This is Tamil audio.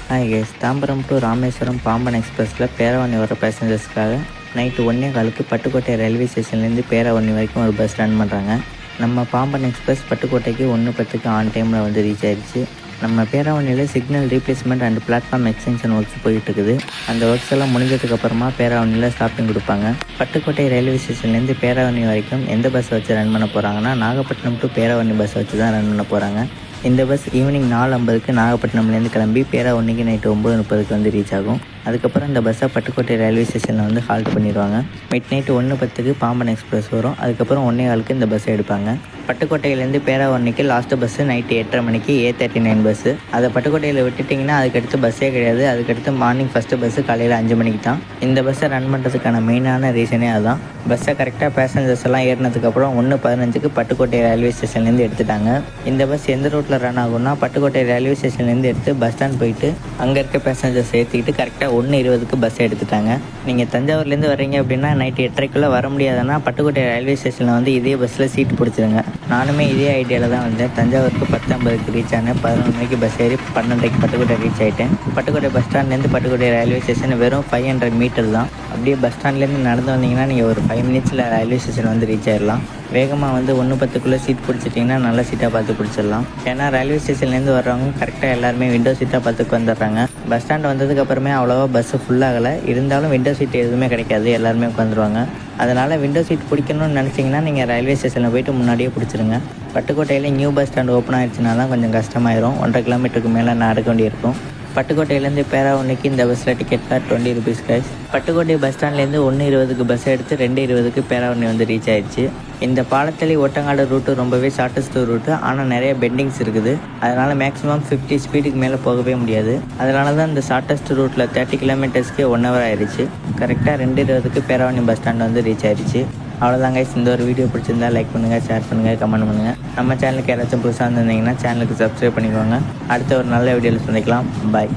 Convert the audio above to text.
Hi guys, Tambaram to Rameswaram Pamban எக்ஸ்பிரஸில் பேரவண்ணி வர பேசஞ்சர்ஸ்க்காக நைட்டு 1:15 பட்டுக்கோட்டை ரயில்வே ஸ்டேஷன்லேருந்து பேரவண்ணி வரைக்கும் ஒரு பஸ் ரன் பண்ணுறாங்க. நம்ம பாம்பன் எக்ஸ்பிரஸ் பட்டுக்கோட்டைக்கு 1:10 ஆன் டைமில் வந்து ரீச் ஆயிடுச்சு. நம்ம பேராவண்ணியில் signal replacement and platform extension works போயிட்டு இருக்குது. அந்த ஒர்க்ஸ் எல்லாம் முடிஞ்சதுக்கப்புறமா பேராவண்ணியில் ஸ்டாப்பிங் கொடுப்பாங்க. பட்டுக்கோட்டை ரயில்வே ஸ்டேஷன்லேருந்து பேராவண்ணி வரைக்கும் எந்த பஸ் வச்சு ரன் பண்ண போகிறாங்கன்னா, நாகப்பட்டினம் டு பேராவண்ணி பஸ் வச்சு தான் ரன் பண்ண போகிறாங்க. இந்த பஸ் ஈவினிங் 4:50 நாகப்பட்டினம்லேருந்து கிளம்பி பேராவண்ணிக்கு நைட்டு 9:30 வந்து ரீச் ஆகும். அதுக்கப்புறம் இந்த பஸ்ஸை பட்டுக்கோட்டை ரயில்வே ஸ்டேஷனில் வந்து ஹால்ட் பண்ணிடுவாங்க. மிட் நைட்டு 1:10 பாம்பன் எக்ஸ்பிரஸ் வரும். அதுக்கப்புறம் 1:15 இந்த பஸ்ஸை எடுப்பாங்க. பட்டுக்கோட்டையிலேருந்து பேராவண்ணிக்கு லாஸ்ட்டு பஸ்ஸு நைட்டு 8:30 மணிக்கு A39 பஸ்ஸு. அதை பட்டுக்கோட்டையில் விட்டுட்டிங்கன்னா அதுக்கடுத்து பஸ்ஸே கிடையாது. அதுக்கடுத்து மார்னிங் ஃபஸ்ட்டு பஸ்ஸு காலையில் 5 மணிக்கு தான். இந்த பஸ்ஸை ரன் பண்ணுறதுக்கான மெயினான ரீசனே அதுதான். பஸ்ஸை கரெக்டாக பேசஞ்சர்ஸ் எல்லாம் ஏறினதுக்கப்புறம் 1:15 பட்டுக்கோட்டை ரயில்வே ஸ்டேஷன்லேருந்து எடுத்துட்டாங்க. இந்த பஸ் எந்த ரூட்டில் ரன் ஆகும்னா, பட்டுக்கோட்டை ரயில்வே ஸ்டேஷன்லேருந்து எடுத்து பஸ் ஸ்டாண்ட் போயிட்டு அங்கே இருக்க பேசஞ்சர்ஸ் ஏற்றிக்கிட்டு கரெக்டாக 1:20 பஸ் எடுத்துட்டாங்க. நீங்கள் தஞ்சாவூர்லேருந்து வர்றீங்க அப்படின்னா நைட்டு 8:30 வர முடியாதுன்னா பட்டுக்கோட்டை ரயில்வே ஸ்டேஷனில் வந்து இதே பஸ்ஸில் சீட்டு பிடிச்சிருங்க. நானுமே இதே ஐடியாவில் தான் வந்தேன். தஞ்சாவூருக்கு 10:50 ரீச் ஆனேன். 11 மணிக்கு பஸ் ஏறி 12:30 பட்டுக்கோட்டை ரீச் ஆகிட்டேன். பட்டுக்கோட்டை பஸ் ஸ்டாண்ட்லேருந்து பட்டுக்கோட்டை ரயில்வே ஸ்டேஷன் வெறும் 500 மீட்டர் தான். அப்படியே பஸ் ஸ்டாண்ட்லேருந்து நடந்து வந்தீங்கன்னா நீங்கள் ஒரு 5 மினிட்ஸில் ரயில்வே ஸ்டேஷன் வந்து ரீச் ஆகிடலாம். வேகமாக வந்து 1:10 சீட் பிடிச்சிட்டிங்கன்னா நல்ல சீட்டாக பார்த்து பிடிச்சிடலாம். ஏன்னா ரயில்வே ஸ்டேஷன்லேருந்து வர்றவங்க கரெக்டாக எல்லாருமே விண்டோ சீட்டாக பார்த்துக்கு வந்துடுறாங்க. பஸ் ஸ்டாண்ட் வந்ததுக்கப்புறமே அவ்வளோவா பஸ்ஸு ஃபுல்லாகலை. இருந்தாலும் விண்டோ சீட் எதுவுமே கிடைக்காது, எல்லாருமே உட்காந்துருவாங்க. அதனால் விண்டோ சீட் பிடிக்கணும்னு நினச்சிங்கன்னா நீங்கள் ரயில்வே ஸ்டேஷனில் போய்ட்டு முன்னாடியே பிடிச்சிருங்க. பட்டுக்கோட்டையில் நியூ பஸ் ஸ்டாண்ட் ஓப்பன் ஆகிடுச்சுனா தான் கொஞ்சம் கஷ்டமாயிரும். 1.5 கிலோமீட்டருக்கு மேலே நடக்க வேண்டியிருக்கும். பட்டுக்கோட்டையிலேருந்து பேராவண்ணிக்கு இந்த பஸ்ஸில் டிக்கெட் கார் 20 rupees கைஸ். பட்டுக்கோட்டை பஸ் ஸ்டாண்ட்லேருந்து 1:20 பஸ் எடுத்து 2:20 பேராவண்ணி வந்து ரீச் ஆயிடுச்சு. இந்த பாலத்தளி ஒட்டங்காடு ரூட்டு ரொம்பவே ஷார்ட்டஸ்ட் ரூட்டு. ஆனால் நிறைய பெண்டிங்ஸ் இருக்குது. அதனால் மேக்ஸிமம் 50 ஸ்பீடுக்கு மேலே போகவே முடியாது. அதனால தான் இந்த ஷார்ட்டஸ்ட் ரூட்டில் 30 கிலோமீட்டர்ஸ்க்கு 1 hour ஆயிடுச்சு. கரெக்டாக 2:20 பேராவண்ணி பஸ் ஸ்டாண்ட் வந்து ரீச் ஆயிடுச்சு. அவ்வளோதாங்க. இந்த ஒரு வீடியோ பிடிச்சிருந்தா லைக் பண்ணுங்கள், ஷேர் பண்ணுங்கள், கமெண்ட் பண்ணுங்கள். நம்ம சேனலுக்கு யாராச்சும் புதுசாக இருந்திருந்தீங்கன்னா சேனலுக்கு சப்ஸ்கிரைப் பண்ணிக்கோங்க. அடுத்த ஒரு நல்ல வீடியோவில் சந்திக்கலாம். பாய்.